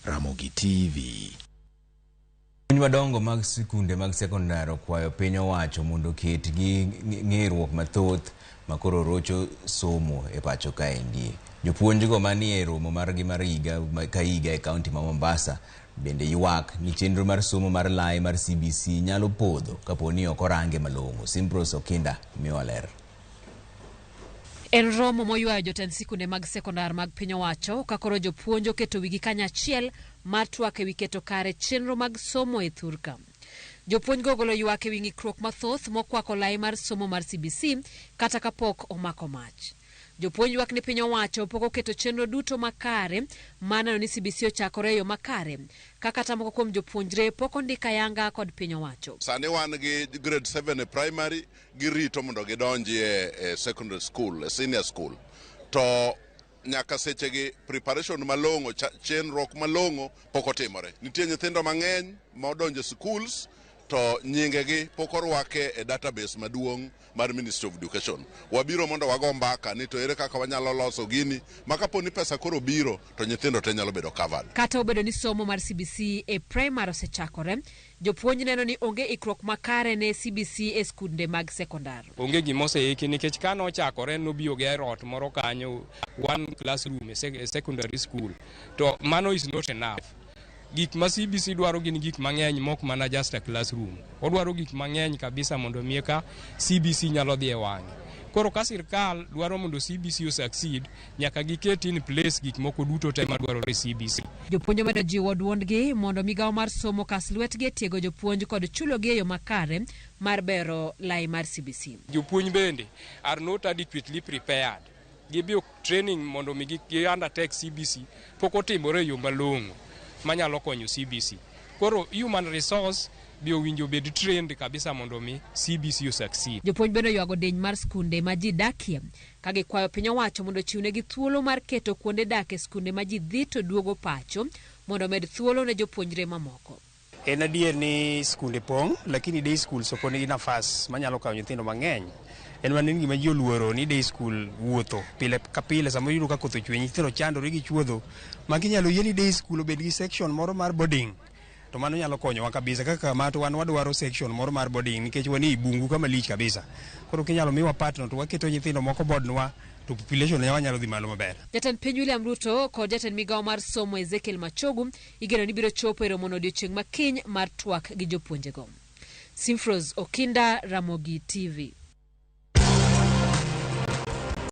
Ramogi TV. Madongo mag sikunde mag sekondar kwayo piny owacho mondo ket gi ng'eruok mathoth makoro rocho somo e pacho kaendi. Jopuonj go manie romo margi mar higa ka higa e kaunti ma Mombasa bende ywak ni chenro mar somo mar lai mar CBC nyalo podho kapo ni ok orange malong'o. Chenro Okinda miyo ler. En romo moywayo jotend sikunde mag sekondar mag piny owacho ka koro jopuonj oketo wigi kanyachiel mar twak ewi keto kare chenro mag somo e thurka. Jopuonj go golo ywak ewi ng'ikruok mathoth mokwako lai mar somo mar CBC kata kapok omako mach. Jopuonj ywak ni piny owacho pok oketo chenro duto makare maneno ni CBC ochakore yo makare kaka tamoko kuom jopuonjre pok ondika yanga kod piny owacho. Sani wan gi grade 7 e primary girito mondo gidonji e secondary school, e senior school. To nyaka sechegi preparation malong'o, chenro malong'o pok otimore. Nitie nyithindo mang'eny modonjo schools to nyingegi pok orwake e database maduong' mar Ministry of Education. Wabiro mondo wago mbaka ni to ere kaka wanyalo loso gini makapo ni pesa koro biro to nyithindo te nyalo bedo covered. Kata obedo ni somo mar CBC e primary osechakore, jopuonj neno ni onge ikruok makare ne CBC e skunde mag sekondar. Onge gimoseiki nikech kano ochakore nobio ge rot moro kanyo one classroom e secondary school. To mano is not enough. Gik ma CBC dwaro gin gik mang'eny mok mana just a classroom. Odwaro gik mang'eny kabisa mondo mieka CBC nyalo dhi e wang'e. Koro ka sirkal dwaro mondo CBC succeed, nyaka giket in place gik moko duto te madwarore CBC. Jopuonj medo jiwo duondgi mondo migawo mar somo kas lwetgi e tiego jopuonj kod chulogi e yo makare mar bero lai mar CBC. Jopuonj bende are not adequately prepared. Gibio training mondo mi gi undertake CBC pok otimore e yo malong'o manyalo konyo CBC. Koro human resource bio winjo bed trained kabisa mondo mi CBC succeed. Jopuonj bende ywago deny mar skunde ma ji dakie ka gikwayo piny owacho mondo chiwnegi thuolo mar keto kuonde dak e skunde ma ji dhi to duogo pacho mondo med thuolo ne jopuonjre mamoko. En adier ni skunde pong', lakini day schools oponi gi nafas manyalo kawo nyithindo mang'eny. En manin gima ji oluoro ni day school wuotho pile ka pile sama yudo ka koth ochwe nyithindo chandore gi chuodho ma ginyalo yie ni day school obed gi section moro mar boarding. To mano nyalo konyowa kabisa kaka mato wan wadwaro section moro mar boarding nikech wani bungu kama lich kabisa. Koro kinyalo miwa partner to waketo nyithindo moko bodnwa to population ne wanyalo dhi malo maber. Jatend piny William Ruto kod jatend migawo mar somo Ezekiel Machogu igeno ni biro chopo e romo no odiochieng' makiny mar twak gi jopuonjego. Chenro Okinda, Ramogi TV.